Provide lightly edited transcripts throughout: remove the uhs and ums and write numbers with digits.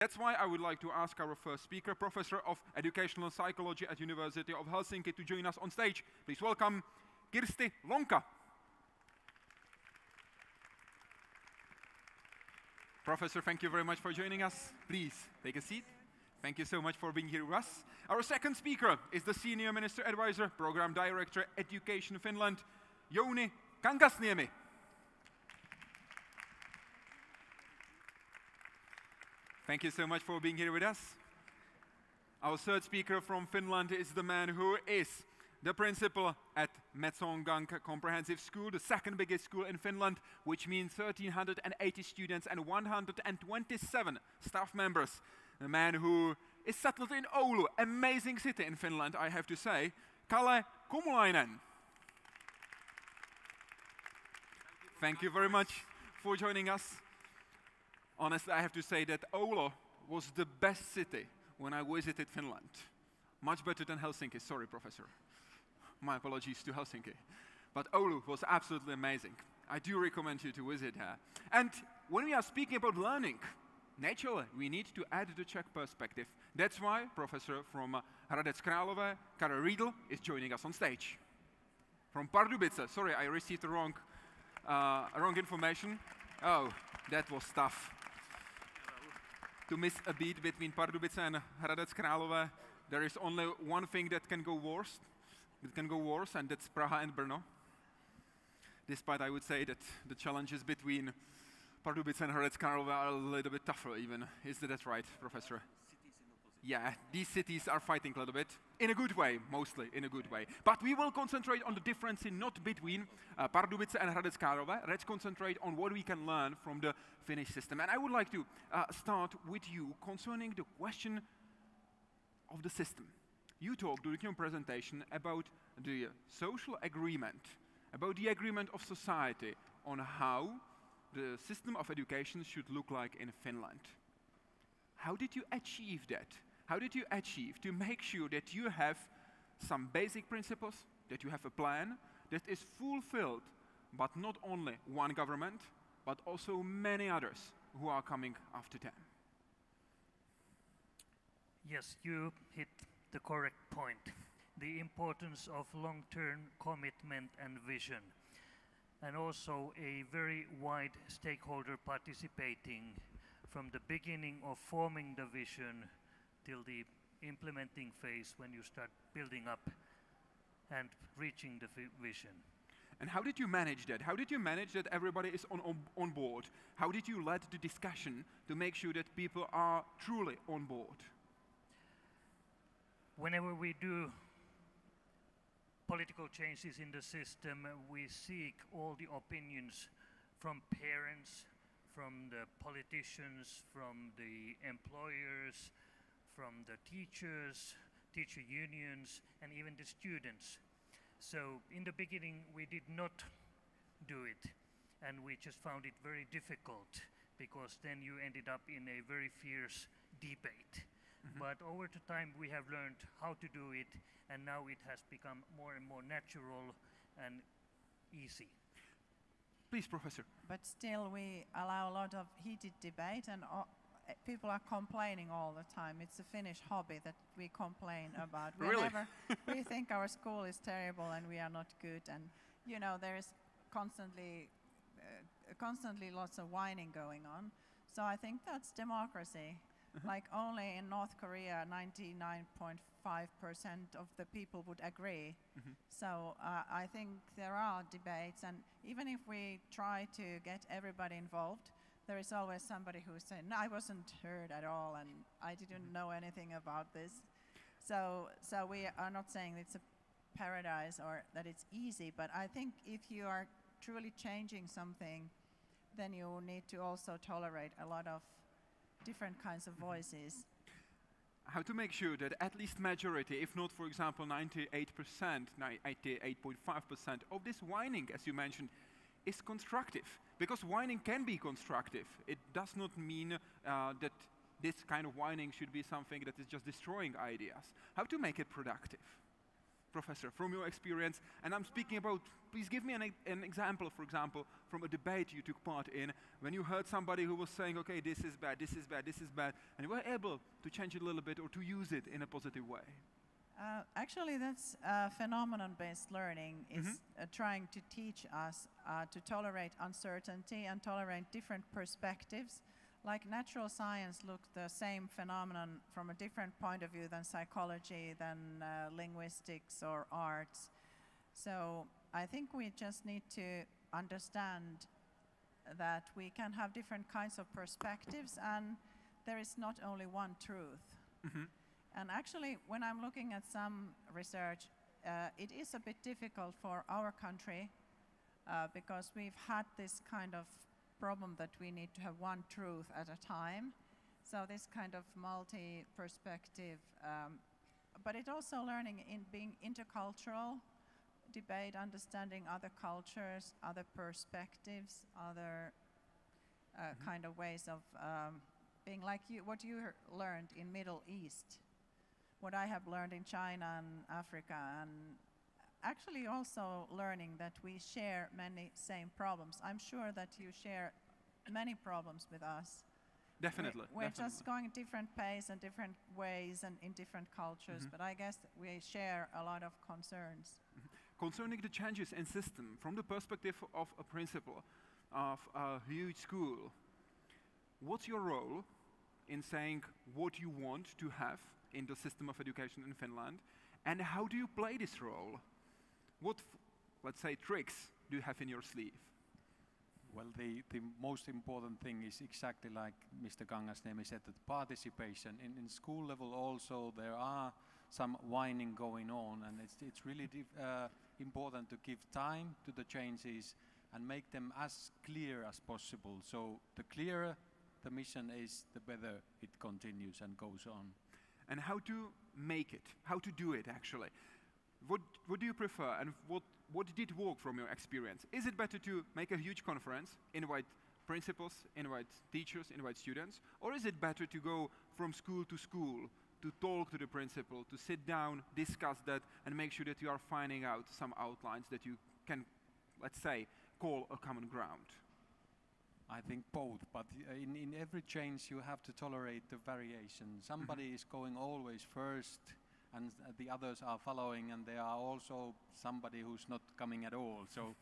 That's why I would like to ask our first speaker, Professor of Educational Psychology at University of Helsinki, to join us on stage. Please welcome Kristi Lonka. Professor, thank you very much for joining us. Please take a seat. Thank you so much for being here with us. Our second speaker is the Senior Minister Advisor, Program Director, Education Finland, Jouni Kangasniemi. Thank you so much for being here with us. Our third speaker from Finland is the man who is the principal at Metsongang Comprehensive School, the second biggest school in Finland, which means 1,380 students and 127 staff members. The man who is settled in Oulu, amazing city in Finland, I have to say, Kalle Komulainen. Thank you very much for joining us. Honestly, I have to say that Oulu was the best city when I visited Finland. Much better than Helsinki. Sorry, Professor. My apologies to Helsinki. But Oulu was absolutely amazing. I do recommend you to visit here. And when we are speaking about learning, naturally, we need to add the Czech perspective. That's why Professor from Hradec Králové, Karel Rýdl, is joining us on stage. From Pardubice. Sorry, I received the wrong information. Oh, that was tough. To miss a beat between Pardubice and Hradec Králové, there is only one thing that can go worse. It can go worse, and that's Praha and Brno. Despite I would say that the challenges between Pardubice and Hradec Králové are a little bit tougher even. Is that right, Professor? Yeah, these cities are fighting a little bit, in a good way, mostly in a good way. But we will concentrate on the difference in not between Pardubice and Hradec Králové. Let's concentrate on what we can learn from the Finnish system. And I would like to start with you concerning the question of the system. You talked during your presentation about the social agreement, about the agreement of society on how the system of education should look like in Finland. How did you achieve that? How did you achieve to make sure that you have some basic principles, that you have a plan that is fulfilled, but not only one government, but also many others who are coming after them? Yes, you hit the correct point. The importance of long-term commitment and vision, and also a very wide stakeholder participating from the beginning of forming the vision till the implementing phase when you start building up and reaching the vision. And how did you manage that? How did you manage that everybody is on board? How did you lead the discussion to make sure that people are truly on board? Whenever we do political changes in the system, we seek all the opinions from parents, from the politicians, from the employers, from the teachers, teacher unions, and even the students. So in the beginning we did not do it, and we just found it very difficult, because then you ended up in a very fierce debate. Mm-hmm. But over the time we have learned how to do it, and now it has become more and more natural and easy. Please, Professor. But still we allow a lot of heated debate, and people are complaining all the time. It's a Finnish hobby that we complain about. Really? We think our school is terrible and we are not good, and you know there is constantly lots of whining going on. So I think that's democracy. Like only in North Korea 99.5% of the people would agree. So I think there are debates, and even if we try to get everybody involved, there is always somebody who's saying, no, I wasn't heard at all and I didn't know anything about this. So we are not saying it's a paradise or that it's easy, but I think if you are truly changing something, then you need to also tolerate a lot of different kinds of voices. How to make sure that at least majority, if not, for example, 98%, 98.5% of this whining, as you mentioned, is constructive. Because whining can be constructive. It does not mean that this kind of whining should be something that is just destroying ideas. How to make it productive? Professor, from your experience, and I'm speaking about, please give me an example, for example, from a debate you took part in, when you heard somebody who was saying, okay, this is bad, this is bad, this is bad, and you were able to change it a little bit or to use it in a positive way. Actually, that's phenomenon-based learning, is trying to teach us to tolerate uncertainty and tolerate different perspectives. Like natural science looks the same phenomenon from a different point of view than psychology, than linguistics or arts. So I think we just need to understand that we can have different kinds of perspectives and there is not only one truth. And actually, when I'm looking at some research, it is a bit difficult for our country because we've had this kind of problem that we need to have one truth at a time. So this kind of multi-perspective, but it also learning in being intercultural, debate, understanding other cultures, other perspectives, other kind of ways of being like what you learned in Middle East, what I have learned in China and Africa, and actually also learning that we share many same problems. I'm sure that you share many problems with us. Definitely. We're just going different pace and different ways and in different cultures, but I guess we share a lot of concerns. Concerning the changes in system, from the perspective of a principal of a huge school, what's your role in saying what you want to have in the system of education in Finland, and how do you play this role? What, let's say, tricks do you have in your sleeve? Well, the most important thing is exactly like Mr. Kangasniemi said, that participation. In school level also there are some whining going on, and it's really important to give time to the changes and make them as clear as possible. So the clearer the mission is, the better it continues and goes on. And how to make it, how to do it actually. What do you prefer, and what did work from your experience? Is it better to make a huge conference, invite principals, invite teachers, invite students, or is it better to go from school, to talk to the principal, to sit down, discuss that, and make sure that you are finding out some outlines that you can, let's say, call a common ground? I think both, but in every change you have to tolerate the variation. Somebody is going always first, and the others are following, and there are also somebody who's not coming at all. So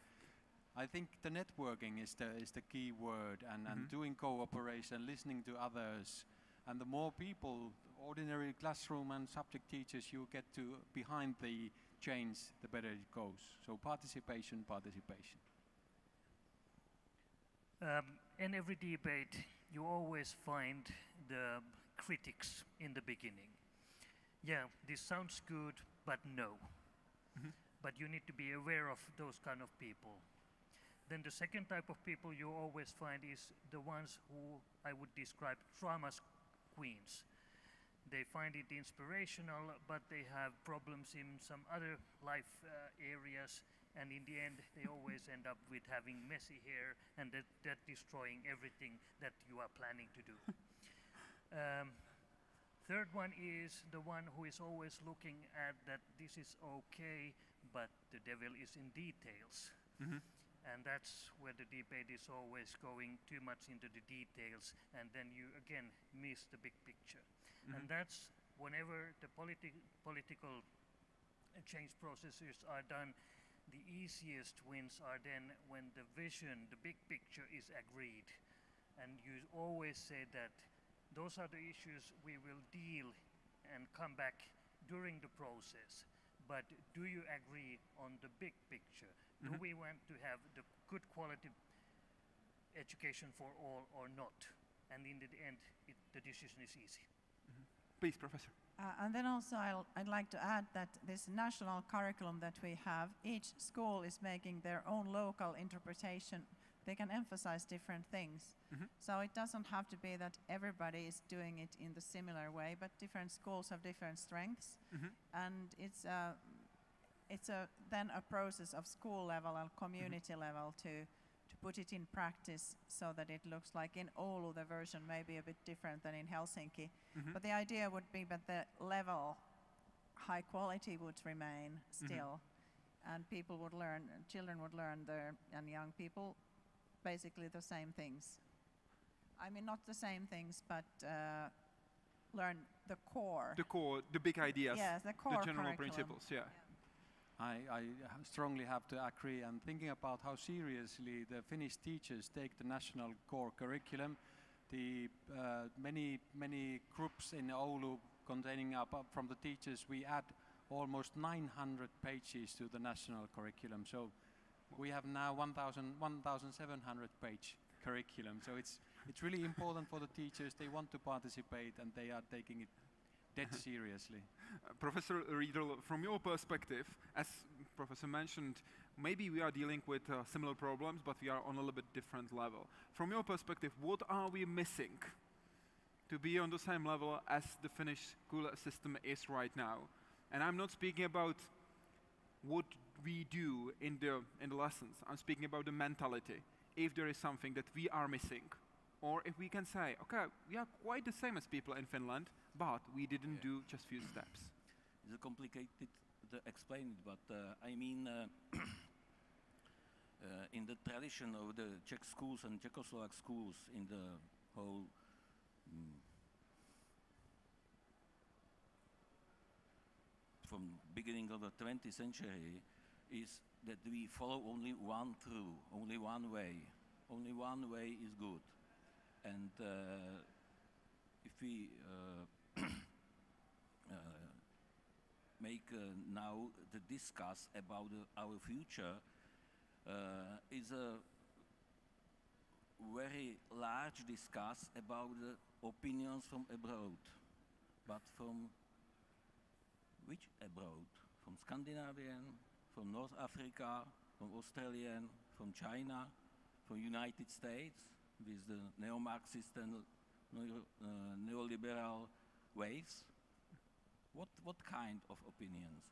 I think the networking is the key word, and doing cooperation, listening to others, and the more people, ordinary classroom and subject teachers you get to behind the change, the better it goes. So participation. In every debate, you always find the critics in the beginning. Yeah, this sounds good, but no. But you need to be aware of those kind of people. Then the second type of people you always find is the ones who I would describe drama queens. They find it inspirational, but they have problems in some other life areas, and in the end they always end up with having messy hair and that destroying everything that you are planning to do. Third one is the one who is always looking at that this is okay, but the devil is in details. And that's where the debate is always going too much into the details, and then you again miss the big picture. And that's whenever the political change processes are done, the easiest wins are then when the vision, the big picture is agreed. And you always say that those are the issues we will deal and come back during the process. But do you agree on the big picture? Do we want to have the good quality education for all or not? And in the end, the decision is easy. Please, Professor. And then also I'd like to add that this national curriculum that we have, each school is making their own local interpretation. They can emphasize different things. So it doesn't have to be that everybody is doing it in the similar way, but different schools have different strengths. And it's then a process of school level and community level to put it in practice so that it looks like in Oulu the version may be a bit different than in Helsinki. But the idea would be that the level high quality would remain still, and people would learn, children would learn and young people, basically the same things. I mean, not the same things, but learn the core. The core, the big ideas. Yes, the core the general curriculum. principles. Yeah. I strongly have to agree, and thinking about how seriously the Finnish teachers take the national core curriculum, the many groups in Oulu containing from the teachers, we add almost 900 pages to the national curriculum. So we have now 1,700 page curriculum. So it's really important for the teachers. They want to participate and they are taking it dead seriously. Professor Rýdl, from your perspective, as Professor mentioned, maybe we are dealing with similar problems, but we are on a little bit different level. From your perspective, what are we missing to be on the same level as the Finnish school system is right now? And I'm not speaking about what we do in the lessons. I'm speaking about the mentality. If there is something that we are missing, or if we can say, okay, we are quite the same as people in Finland, but we didn't do just few steps. It's complicated to explain it, but I mean, in the tradition of the Czech schools and Czechoslovak schools in the whole from beginning of the 20th century is that we follow only one through, only one way. Only one way is good. And if we make now the discuss about our future, is a very large discuss about the opinions from abroad. But from which abroad? From Scandinavian, from North Africa, from Australian, from China, from United States, with the neo-Marxist and neoliberal waves. What kind of opinions?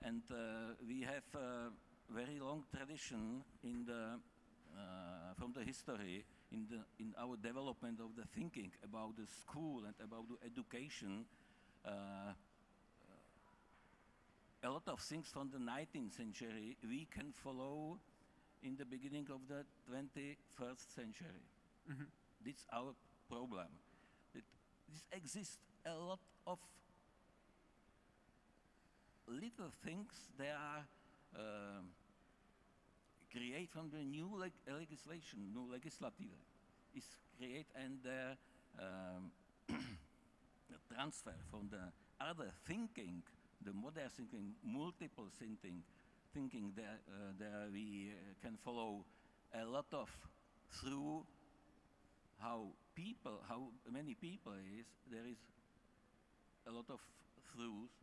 And we have a very long tradition in the from the history in our development of the thinking about the school and about the education. A lot of things from the 19th century we can follow in the beginning of the 21st century. This is our problem. This exists a lot of little things they are create from the new legislation, new legislative is create and the transfer from the other thinking, the modern thinking, multiple thinking there we can follow a lot of through how many people is, there is a lot of throughs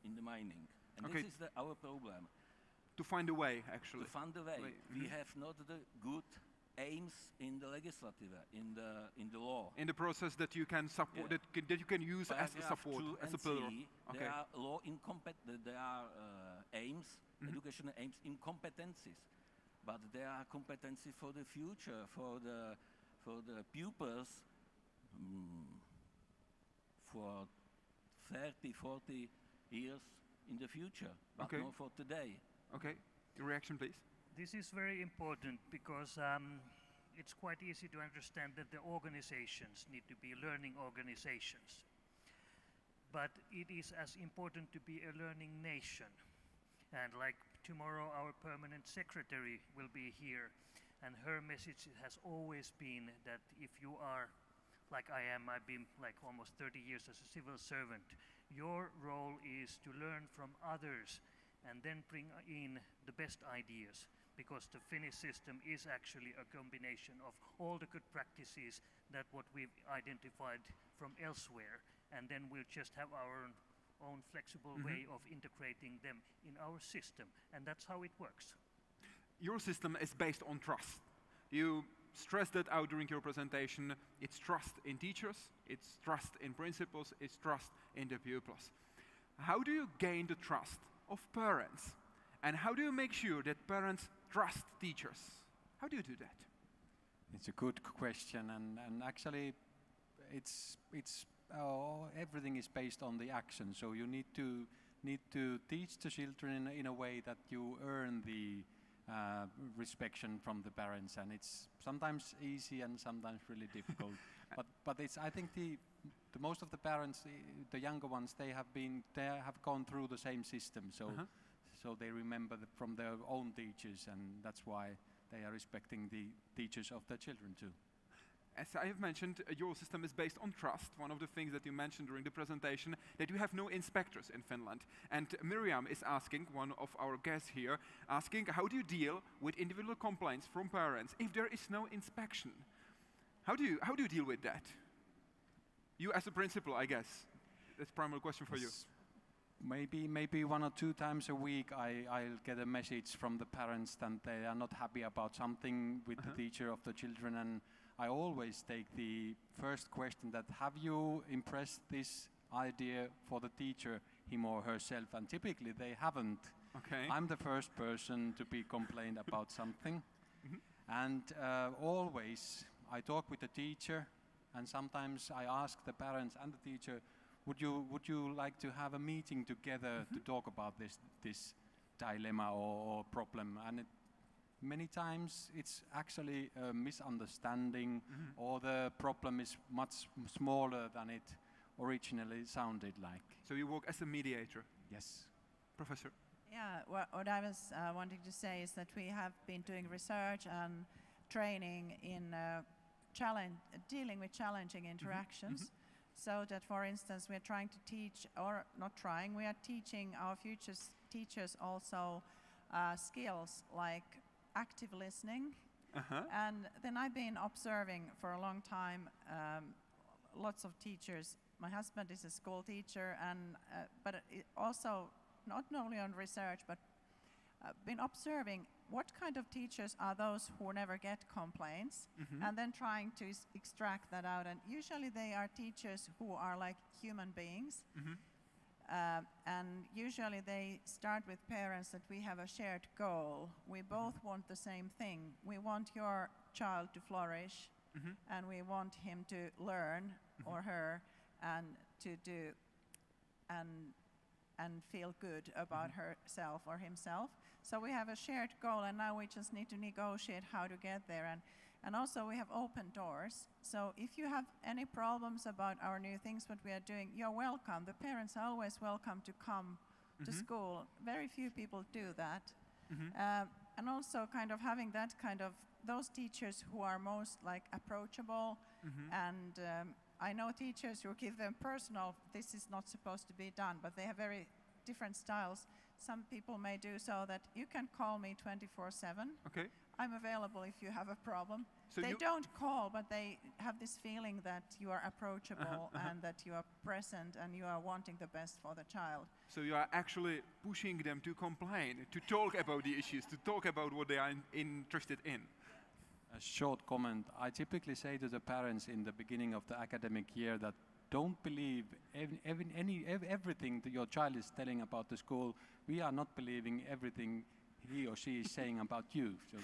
in the mining. And Okay. this is our problem. To find a way, actually. To find a way. We have not the good aims in the legislative, in the law. In the process that you can support, that you can use as a Paragraph support, 2 as a and pillar. 3, Okay. there are there are aims, educational aims in competencies, but there are competencies for the future, for the pupils, for 30, 40 years in the future, but Okay. not for today. Okay, your reaction, please. This is very important because it's quite easy to understand that the organizations need to be learning organizations. But it is as important to be a learning nation. And like tomorrow our permanent secretary will be here, and her message has always been that if you are, like I am, I've been like almost 30 years as a civil servant, your role is to learn from others and then bring in the best ideas, because the Finnish system is actually a combination of all the good practices that what we've identified from elsewhere, and then we'll just have our own flexible way of integrating them in our system, and that's how it works. Your system is based on trust. You stressed that out during your presentation. It's trust in teachers, it's trust in principals, it's trust in the pupils. How do you gain the trust of parents? And how do you make sure that parents trust teachers? How do you do that? It's a good question, and actually it's everything is based on the action. So you need to teach the children in a way that you earn the respect from the parents, and it's sometimes easy and sometimes really difficult. But it's, I think the most of the parents, the younger ones, they have gone through the same system, so they remember from their own teachers, and that's why they are respecting the teachers of their children too. As I have mentioned, your system is based on trust. One of the things that you mentioned during the presentation, that you have no inspectors in Finland. And Miriam is asking, one of our guests here, asking, how do you deal with individual complaints from parents if there is no inspection? How do you deal with that? You as a principal, I guess. That's a primary question for you. Maybe 1 or 2 times a week I'll get a message from the parents that they are not happy about something with the teacher of the children, and I always take the first question that, have you impressed this idea for the teacher, him or herself? And typically they haven't. Okay. I'm the first person to be complained about something. And always I talk with the teacher, and sometimes I ask the parents and the teacher, would you like to have a meeting together to talk about this dilemma or problem? And many times it's actually a misunderstanding, or the problem is much smaller than it originally sounded like. So you work as a mediator? Yes. Professor? Yeah, what I was wanting to say is that we have been doing research and training in dealing with challenging interactions. So that, for instance, we are trying to teach, or not trying, we are teaching our future teachers also skills like active listening. And then I've been observing for a long time lots of teachers. My husband is a school teacher, and but also not only on research, but been observing what kind of teachers are those who never get complaints, and then trying to extract that out. And usually they are teachers who are like human beings. And usually they start with parents that we have a shared goal. We both want the same thing. We want your child to flourish, and we want him to learn, or her, and to do and feel good about herself or himself. So we have a shared goal, and now we just need to negotiate how to get there. And also we have open doors. So if you have any problems about our new things, what we are doing, you're welcome. The parents are always welcome to come to school. Very few people do that. And also kind of having that kind of, those teachers who are most like approachable, and I know teachers who give them personal, this is not supposed to be done, but they have very different styles. Some people may do so that you can call me 24/7. Okay. I'm available if you have a problem. So they don't call, but they have this feeling that you are approachable and that you are present and you are wanting the best for the child. So you are actually pushing them to complain, to talk about the issues, to talk about what they are interested in. A short comment. I typically say to the parents in the beginning of the academic year that don't believe everything that your child is telling about the school. We are not believing everything he or she is saying about you. So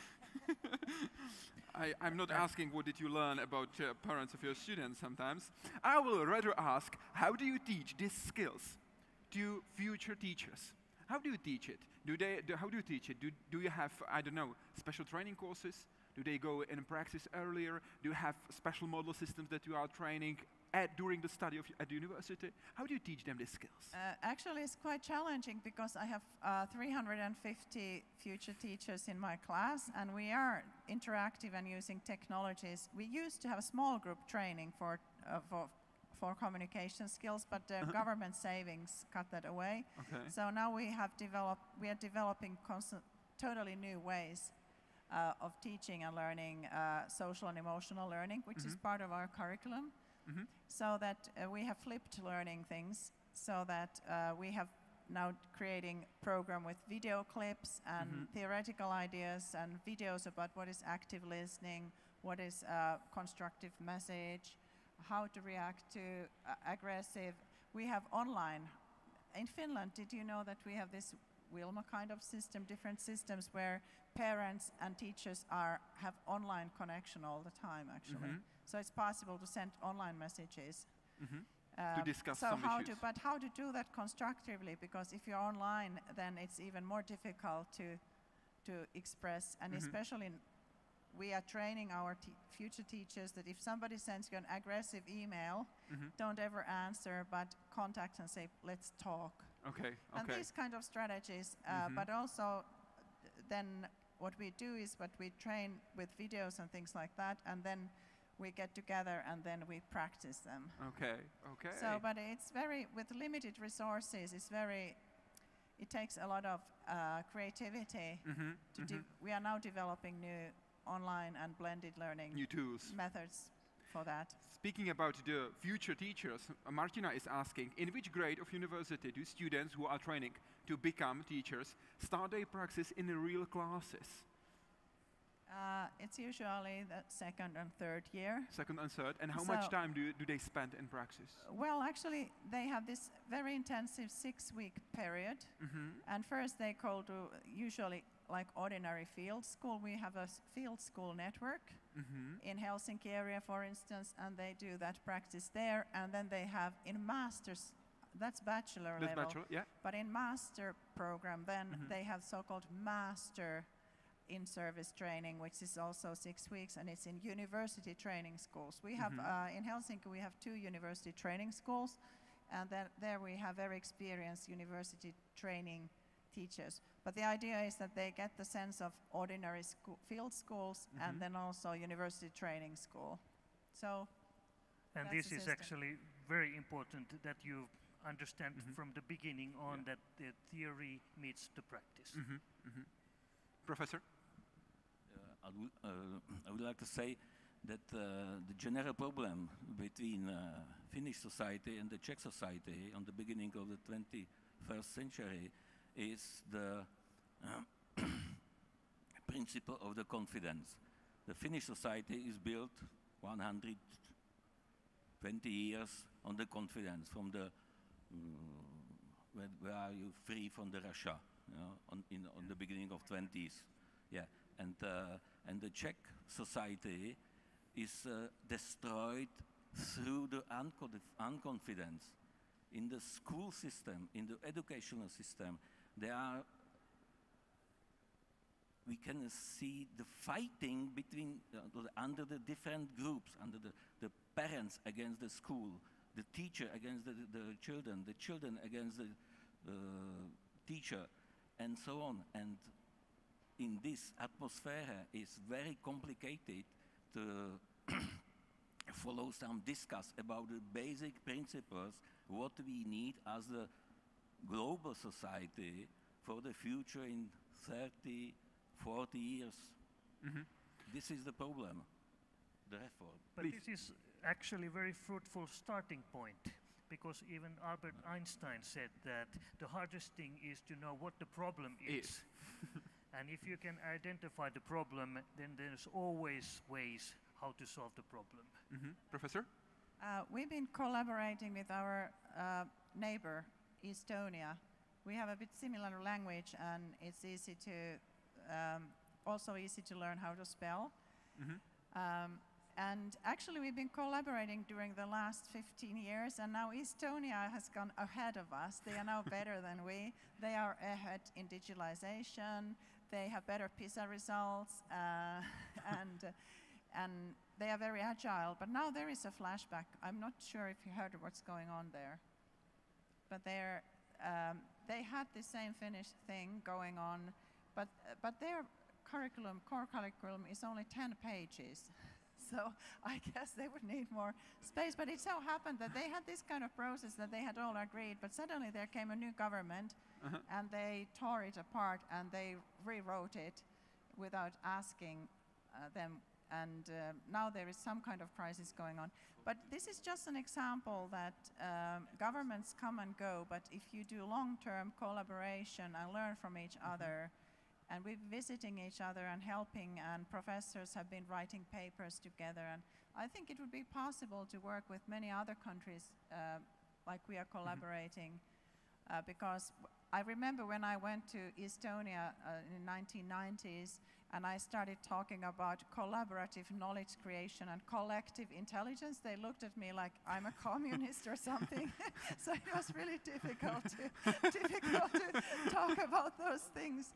I'm not asking what did you learn about parents of your students sometimes. I will rather ask, how do you teach these skills to future teachers? How do you teach it? How do you teach it? Do you have, I don't know, special training courses? Do they go in practice earlier? Do you have special model systems that you are training during the study at the university? How do you teach them these skills? Actually, it's quite challenging because I have 350 future teachers in my class, and we are interactive and using technologies. We used to have small group training for communication skills, but government savings cut that away. Okay. So now we are developing totally new ways of teaching and learning social and emotional learning, which is part of our curriculum. So that we have flipped learning things, so that we have now creating program with video clips and theoretical ideas and videos about what is active listening, what is constructive message, how to react to aggressive. We have online. In Finland, did you know that we have this Wilma kind of system, different systems where parents and teachers have online connection all the time, actually. So it's possible to send online messages. To discuss so some how issues. but how to do that constructively? Because if you're online, then it's even more difficult to express, and especially we are training our future teachers that if somebody sends you an aggressive email, don't ever answer, but contact and say, let's talk. Okay. And Okay. these kind of strategies, but also then what we do is what we train with videos and things like that, and then we get together and then we practice them. Okay. Okay. So, but it's very, with limited resources, it takes a lot of creativity. We are now developing new online and blended learning New tools. methods for that. Speaking about the future teachers, Martina is asking, in which grade of university do students who are training to become teachers start their practice in the real classes? It's usually the second and third year. Second and third. And how much So- time do they spend in practice? Well, actually, they have this very intensive 6-week period. And first they go to usually like ordinary field school. We have a field school network in Helsinki area, for instance, and they do that practice there. And then they have in masters, that's bachelor That's level. bachelor, yeah. But in master program, then they have so-called master in-service training, which is also 6 weeks, and it's in university training schools. We have in Helsinki we have 2 university training schools, and then there we have very experienced university training teachers. But the idea is that they get the sense of ordinary field schools and then also university training school. So. And That's this the is system. actually very important that you understand from the beginning on that the theory meets the practice. Professor? I would like to say that the general problem between Finnish society and the Czech society on the beginning of the 21st century is the principle of the confidence. The Finnish society is built 120 years on the confidence from the where are you free from the Russia, you know, on the beginning of 20s, yeah, and the Czech society is destroyed through the unconfidence in the school system, in the educational system. We can see the fighting between under the different groups, under the parents against the school, the teacher against the children against the teacher, and so on. And in this atmosphere, it's very complicated to follow some discuss about the basic principles, what we need as a global society for the future in 30, 40 years. This is the problem, the reform. But this is actually a very fruitful starting point, because even Albert Einstein said that the hardest thing is to know what the problem is. And if you can identify the problem, then there's always ways how to solve the problem. Professor? We've been collaborating with our neighbor, Estonia. We have a bit similar language, and it's easy to also easy to learn how to spell. And actually, we've been collaborating during the last 15 years, and now Estonia has gone ahead of us. They are now better than we. They are ahead in digitalization. They have better PISA results, and they are very agile. But now there is a flashback. I'm not sure if you heard what's going on there. But they had the same Finnish thing going on, but their core curriculum is only 10 pages. So I guess they would need more space. But it so happened that they had this kind of process that they had all agreed, but suddenly there came a new government and they tore it apart and they rewrote it without asking them. And now there is some kind of crisis going on. But this is just an example that governments come and go, but if you do long-term collaboration and learn from each other, and we're visiting each other and helping, and professors have been writing papers together, and I think it would be possible to work with many other countries like we are collaborating, because I remember when I went to Estonia in the 1990s, and I started talking about collaborative knowledge creation and collective intelligence. They looked at me like I'm a communist or something. So it was really difficult to talk about those things.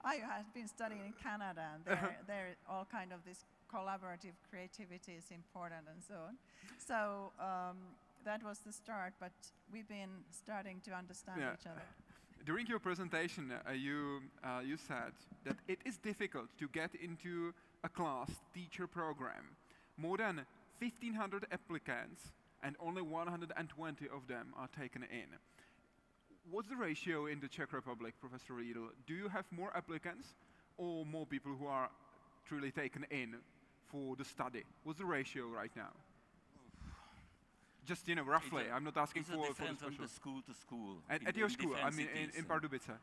I had been studying in Canada, and there all kind of this collaborative creativity is important and so on. So that was the start, but we've been starting to understand each other. During your presentation, you said that it is difficult to get into a class teacher program. More than 1,500 applicants and only 120 of them are taken in. What's the ratio in the Czech Republic, Professor Rýdl? Do you have more applicants or more people who are truly taken in for the study? What's the ratio right now? Just, roughly. I'm not asking for the different special. from the school to school. At your school, I mean in Pardubice.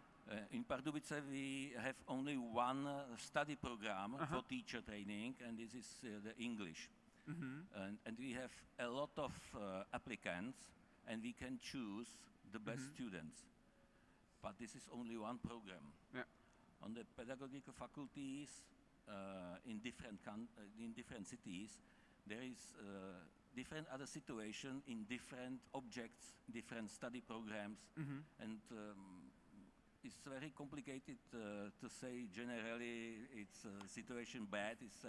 In Pardubice we have only one study program for teacher training, and this is the English. And we have a lot of applicants, and we can choose the best students. But this is only one program. Yeah. On the pedagogical faculties in different cities, there is different other situation in different objects, different study programs, and it's very complicated to say generally it's situation bad, it's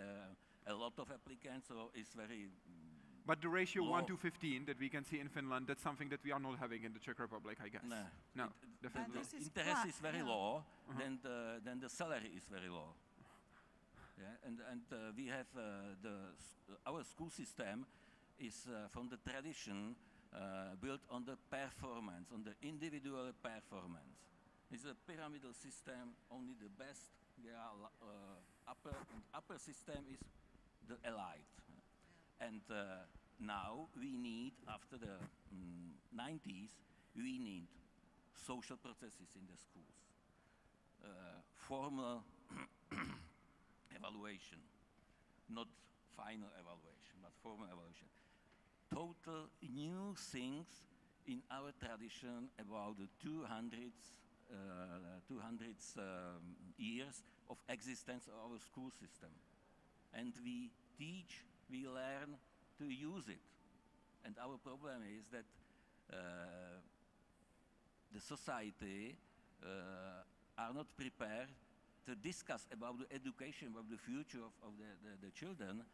a lot of applicants, or it's very But the ratio low. 1 to 15 that we can see in Finland, that's something that we are not having in the Czech Republic, I guess. No, definitely. this is interest is very low, Uh-huh. then the salary is very low. Yeah, and we have our school system is from the tradition built on the performance, on the individual performance. It's a pyramidal system, only the best. There are upper system is the elite. And now we need, after the 90s, we need social processes in the schools. Formal evaluation, not final evaluation, but formal evaluation. Total new things in our tradition about the 200 years of existence of our school system. And we teach, we learn to use it. And our problem is that the society are not prepared to discuss about the education, about the future of the children,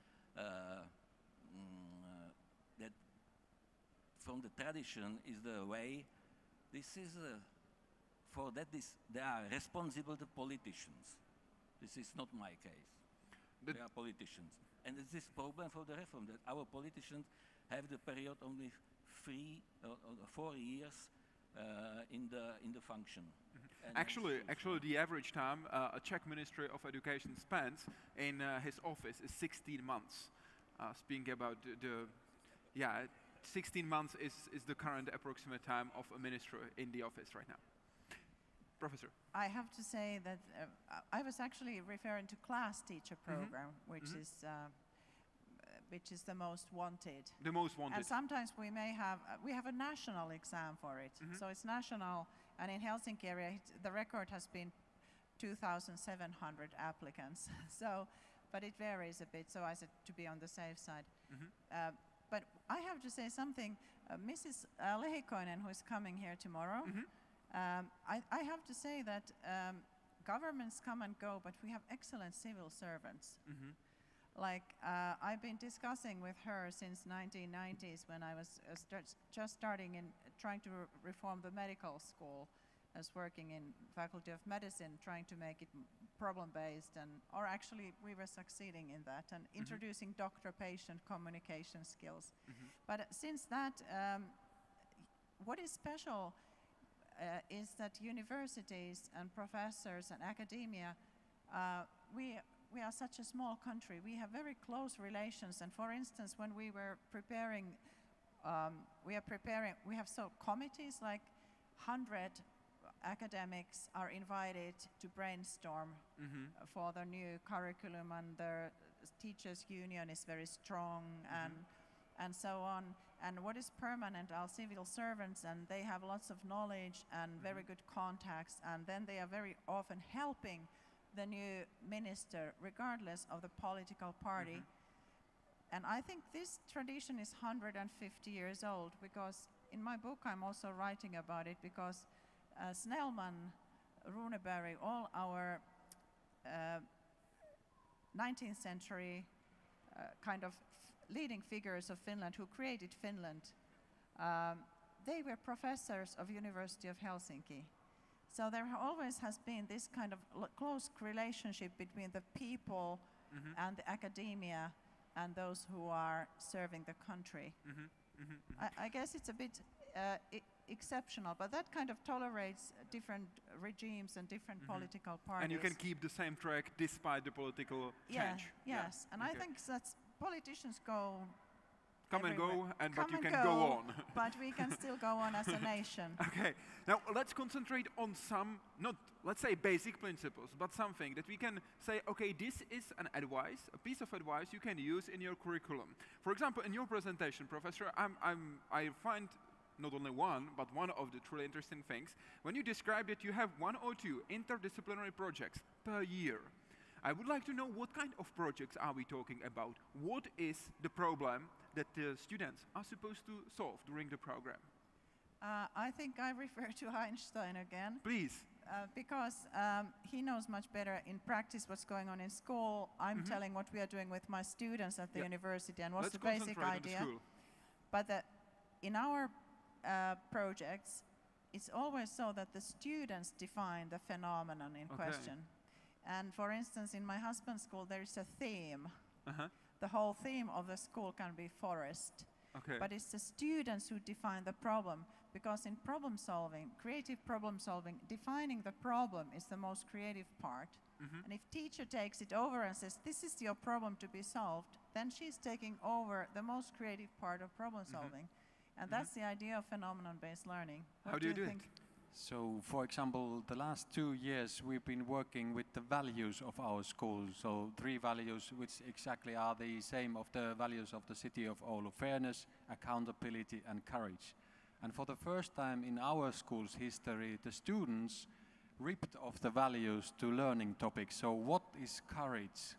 that from the tradition is the way. This is for that they are responsible to politicians. This is not my case. They are politicians, and it's this problem for the reform that our politicians have the period only 3 or 4 years in the function. Actually, the average time a Czech Ministry of Education spends in his office is 16 months. Speaking about 16 months is the current approximate time of a minister in the office right now. Professor. I have to say that I was actually referring to class teacher program, which is the most wanted. The most wanted. And sometimes we have a national exam for it. So it's national, and in Helsinki area, the record has been 2,700 applicants. So, but it varies a bit, so I said to be on the safe side. But I have to say something, Mrs. Lehikoinen, who is coming here tomorrow, I have to say that governments come and go, but we have excellent civil servants. Like I've been discussing with her since 1990s when I was just starting in trying to reform the medical school. I was working in Faculty of Medicine, trying to make it problem-based, or actually we were succeeding in that, and introducing doctor-patient communication skills. But since that, what is special is that universities and professors and academia, we are such a small country. We have very close relations, and for instance, when we were preparing, we have committees like 100 academics are invited to brainstorm for the new curriculum, and the teachers' union is very strong, and so on. And what is permanent are civil servants, and they have lots of knowledge and very good contacts, and then they are very often helping the new minister regardless of the political party. And I think this tradition is 150 years old, because in my book I'm also writing about it, because Snellman, Runeberg, all our 19th century kind of leading figures of Finland who created Finland, they were professors of University of Helsinki. So there always has been this kind of close relationship between the people and the academia and those who are serving the country. I guess it's a bit exceptional, but that kind of tolerates different regimes and different political parties. And you can keep the same track despite the political change. Yes, and I think that politicians go come and everywhere. go, and but you Come can and go on. But we can still go on as a nation. Okay, now let's concentrate on some, not let's say basic principles, but something that we can say, okay, this is an advice, a piece of advice you can use in your curriculum. For example, in your presentation, Professor, I find not only one, but one of the truly interesting things, when you describe that you have 1 or 2 interdisciplinary projects per year. I would like to know what kind of projects are we talking about? What is the problem that the students are supposed to solve during the program? I think I refer to Einstein again. Please. Because he knows much better in practice what's going on in school. I'm telling what we are doing with my students at the university and what's Let's the basic concentrate on idea. the school. But in our projects, it's always so that the students define the phenomenon in question. And for instance, in my husband's school, there is a theme. The whole theme of the school can be forest. But it's the students who define the problem, because in problem solving, creative problem solving, defining the problem is the most creative part. And if teacher takes it over and says, this is your problem to be solved, then she's taking over the most creative part of problem solving. And that's the idea of phenomenon-based learning. How do you do think? it? So, for example, the last 2 years we've been working with the values of our school. So 3 values which exactly are the same of the values of the city of Oulu: fairness, accountability and courage. And for the first time in our school's history, the students ripped off the values to learning topics. So what is courage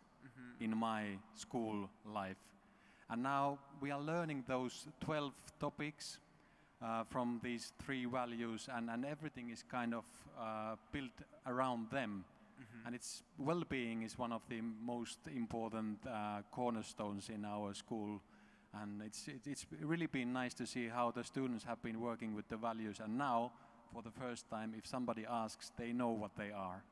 in my school life? And now we are learning those 12 topics from these 3 values, and everything is kind of built around them. And its well-being is one of the most important cornerstones in our school. And it's really been nice to see how the students have been working with the values, and now, for the first time, if somebody asks, they know what they are.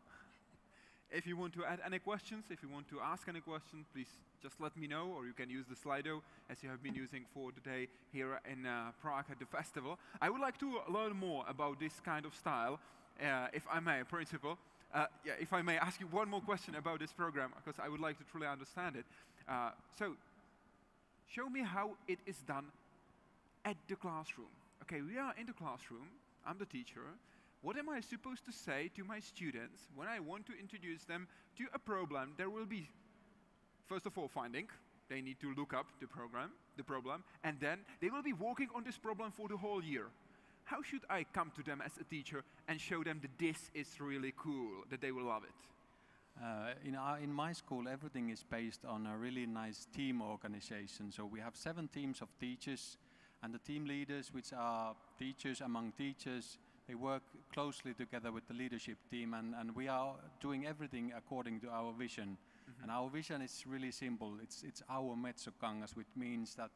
If you want to add any questions, if you want to ask any question, please just let me know, or you can use the Slido as you have been using for today here in Prague at the festival. I would like to learn more about this kind of style, if I may, Principal. If I may ask you one more question about this program, because I would like to truly understand it. So, show me how it is done at the classroom. Okay, we are in the classroom, I'm the teacher. What am I supposed to say to my students when I want to introduce them to a problem? There will be, first of all, finding. They need to look up the problem, and then they will be working on this problem for the whole year. How should I come to them as a teacher and show them that this is really cool, that they will love it? In my school, everything is based on a really nice team organization. So we have 7 teams of teachers, and the team leaders, which are teachers among teachers, they work closely together with the leadership team, and we are doing everything according to our vision. And our vision is really simple. It's our Metso-Kangas, which means that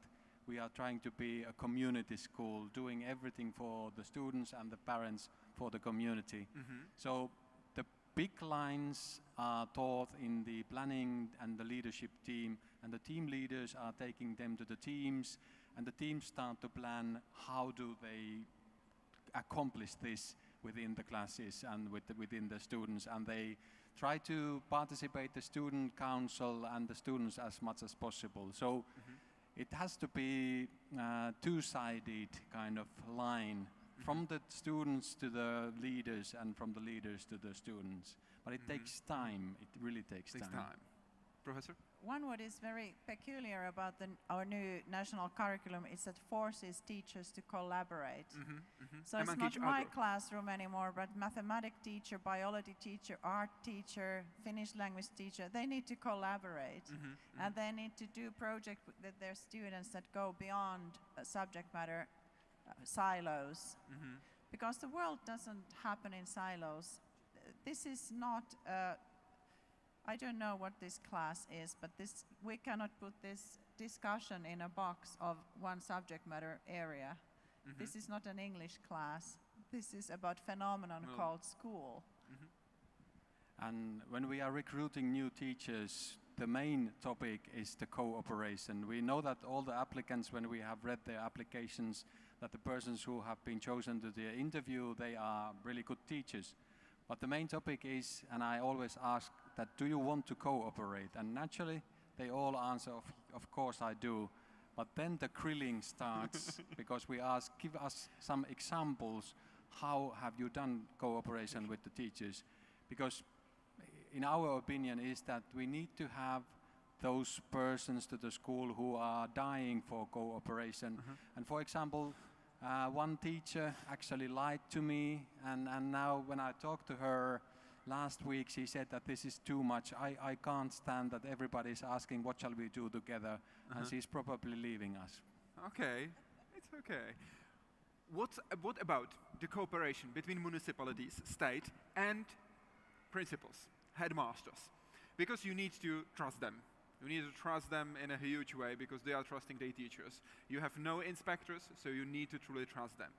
we are trying to be a community school, doing everything for the students and the parents, for the community. So the big lines are taught in the planning and the leadership team, and the team leaders are taking them to the teams, and the teams start to plan how do they accomplish this within the classes and within the students, and they try to participate the student council and the students as much as possible. So it has to be two-sided kind of line from the students to the leaders and from the leaders to the students. But it takes time. It really takes time. Professor? one what is very peculiar about our new national curriculum is that forces teachers to collaborate. So it's Among not each my other. classroom anymore, but mathematics teacher, biology teacher, art teacher, Finnish language teacher, they need to collaborate. And they need to do projects with their students that go beyond subject matter silos. Because the world doesn't happen in silos. This is not, I don't know what this class is, but we cannot put this discussion in a box of one subject matter area. This is not an English class. This is about phenomenon called school. And when we are recruiting new teachers, the main topic is the cooperation. We know that all the applicants, when we have read their applications, that the persons who have been chosen to the interview, they are really good teachers. But the main topic is, and I always ask that, do you want to cooperate? And naturally, they all answer, of course I do. But then the grilling starts, because we ask, give us some examples, how have you done cooperation with the teachers? Because in our opinion is that we need to have those persons to the school who are dying for cooperation. And for example, one teacher actually lied to me, and now when I talked to her last week, she said that this is too much. I can't stand that everybody's asking what shall we do together, and she's probably leaving us. Okay, it's okay. What about the cooperation between municipalities, state, and principals, headmasters? Because you need to trust them. You need to trust them in a huge way because they are trusting their teachers. You have no inspectors, so you need to truly trust them.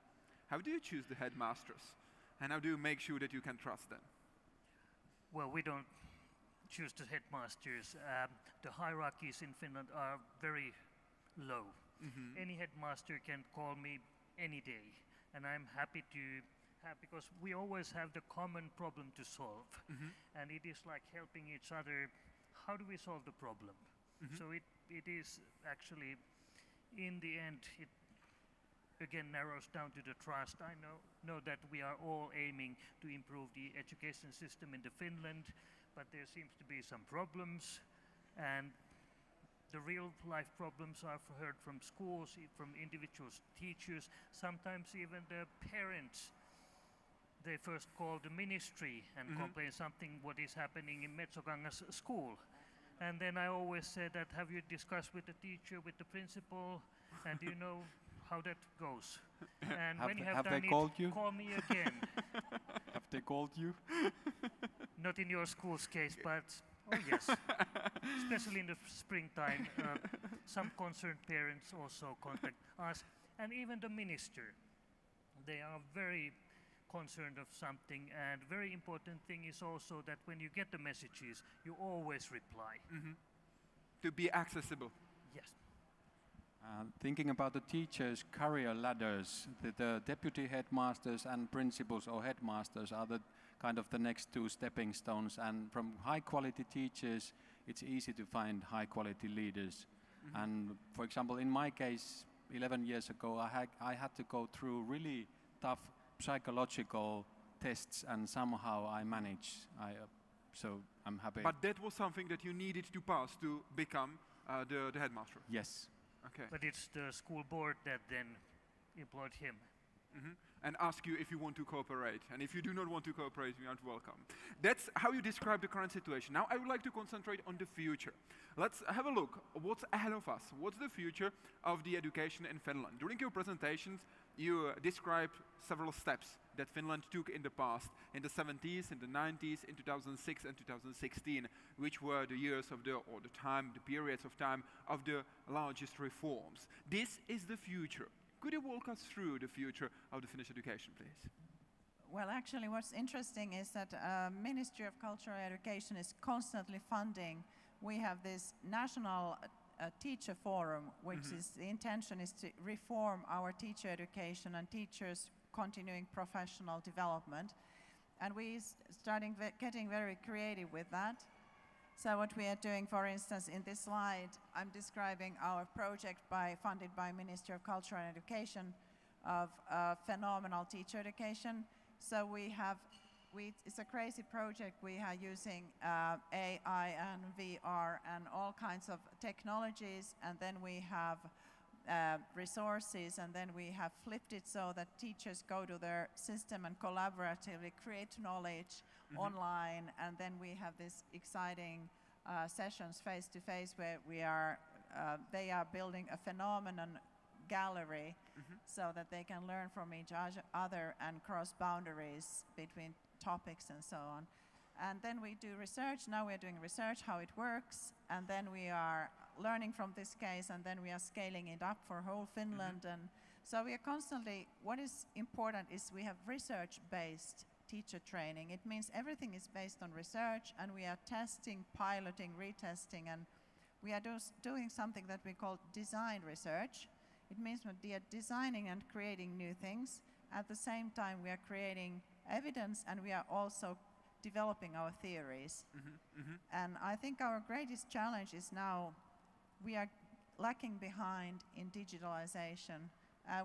How do you choose the headmasters? And how do you make sure that you can trust them? Well, we don't choose the headmasters. The hierarchies in Finland are very low. Any headmaster can call me any day, and I'm happy to have, because we always have the common problem to solve, and it is like helping each other. How do we solve the problem? So it is actually, in the end, it again narrows down to the trust. I know that we are all aiming to improve the education system in Finland, but there seems to be some problems, and the real life problems are heard from schools, from individual teachers, sometimes even the parents. They first call the ministry and complain something what is happening in Metsokangas school. And then I always say that, have you discussed with the teacher, with the principal, and do you know how that goes? And when you have done it, call me again. Have they called you? Not in your school's case, but oh yes. Especially in the springtime, some concerned parents also contact us, and even the minister. They are very concerned of something, and very important thing is also that when you get the messages, you always reply. To be accessible. Yes. Thinking about the teachers' career ladders, the deputy headmasters and principals or headmasters are the kind of the next two stepping stones, and from high quality teachers it's easy to find high quality leaders. And for example, in my case, 11 years ago, I had to go through really tough psychological tests, and somehow I managed. So I'm happy. But that was something that you needed to pass to become the headmaster. Yes. Okay. But it's the school board that then employed him. And ask you if you want to cooperate. And if you do not want to cooperate, you aren't welcome. That's how you describe the current situation. Now I would like to concentrate on the future. Let's have a look. What's ahead of us? What's the future of the education in Finland? During your presentations, you described several steps that Finland took in the past, in the 70s, in the 90s, in 2006 and 2016, which were the years of the periods of time of the largest reforms. This is the future. Could you walk us through the future of the Finnish education, please? Well, actually, what's interesting is that Ministry of Culture and Education is constantly funding. We have this national teacher forum, which is the intention is to reform our teacher education and teachers' continuing professional development, and we starting getting very creative with that. So what we are doing, for instance, in this slide, I'm describing our project funded by Ministry of Culture and Education of phenomenal teacher education. So we have it's a crazy project. We are using AI and VR and all kinds of technologies, and then we have resources, and then we have flipped it so that teachers go to their system and collaboratively create knowledge online, and then we have this exciting sessions face to face where they are building a phenomenon gallery so that they can learn from each other and cross boundaries between topics and so on. And then we do research. Now we're doing research, how it works, and then we are learning from this case, and then we are scaling it up for whole Finland. And so we are constantly, what is important is we have research-based teacher training. It means everything is based on research, and we are testing, piloting, retesting, and we are doing something that we call design research. It means that we are designing and creating new things. At the same time, we are creating evidence, and we are also developing our theories. And I think our greatest challenge is now we are lacking behind in digitalization.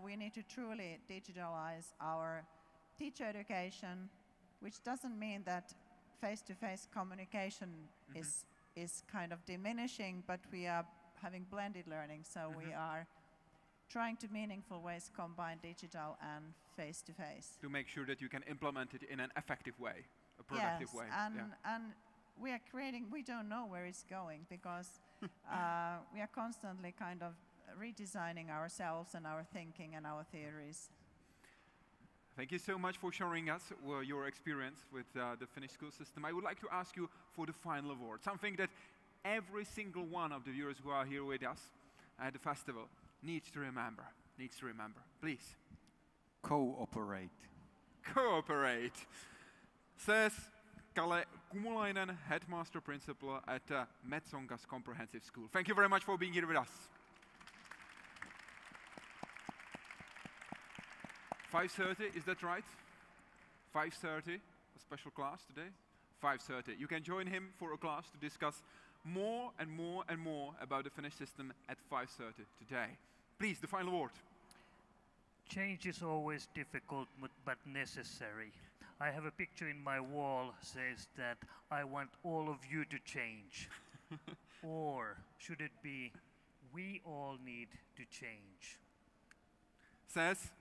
We need to truly digitalize our teacher education, which doesn't mean that face-to-face communication is kind of diminishing, but we are having blended learning, so we are trying to meaningful ways combine digital and face-to-face. To make sure that you can implement it in an effective way, a productive way. And we are creating, we don't know where it's going, because we are constantly kind of redesigning ourselves and our thinking and our theories. Thank you so much for sharing us your experience with the Finnish school system. I would like to ask you for the final award, something that every single one of the viewers who are here with us at the festival needs to remember. Please. Cooperate. Cooperate, says Kalle, Komulainen, headmaster principal at Metsongas Comprehensive School. Thank you very much for being here with us. 5:30, is that right? 5:30, a special class today? 5:30. You can join him for a class to discuss more and more and more about the Finnish system at 5:30 today. Please, the final word. Change is always difficult but necessary. I have a picture in my wall says that I want all of you to change. Or should it be we all need to change? Says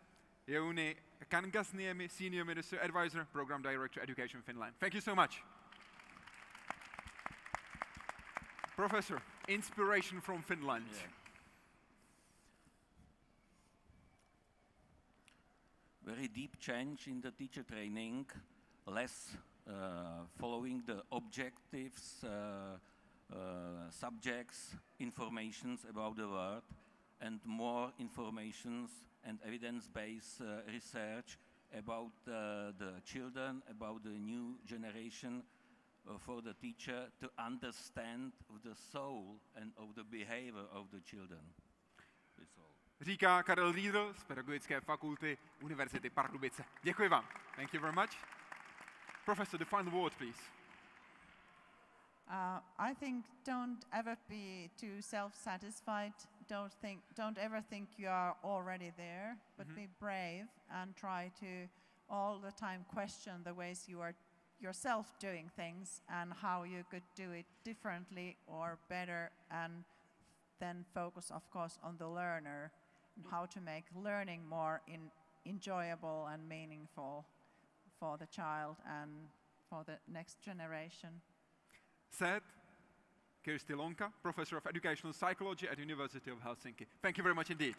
Jouni, Kangasniemi, Senior Minister Advisor, Program Director, Education Finland. Thank you so much. Professor, inspiration from Finland. Yeah. Very deep change in the teacher training, less following the objectives, subjects, informations about the world, and more informations and evidence-based research about the children, about the new generation, for the teacher to understand the soul and of the behavior of the children. That's all. Říká Karel Rýdl z Pedagogické fakulty Univerzity Pardubice. Děkuji vám. Thank you very much. Professor, the final word, please. I think don't ever be too self-satisfied. Don't ever think you are already there, but be brave and try to all the time question the ways you are yourself doing things and how you could do it differently or better, and then focus, of course, on the learner and how to make learning more enjoyable and meaningful for the child and for the next generation. Said Kristi Lonka, Professor of Educational Psychology at the University of Helsinki. Thank you very much indeed.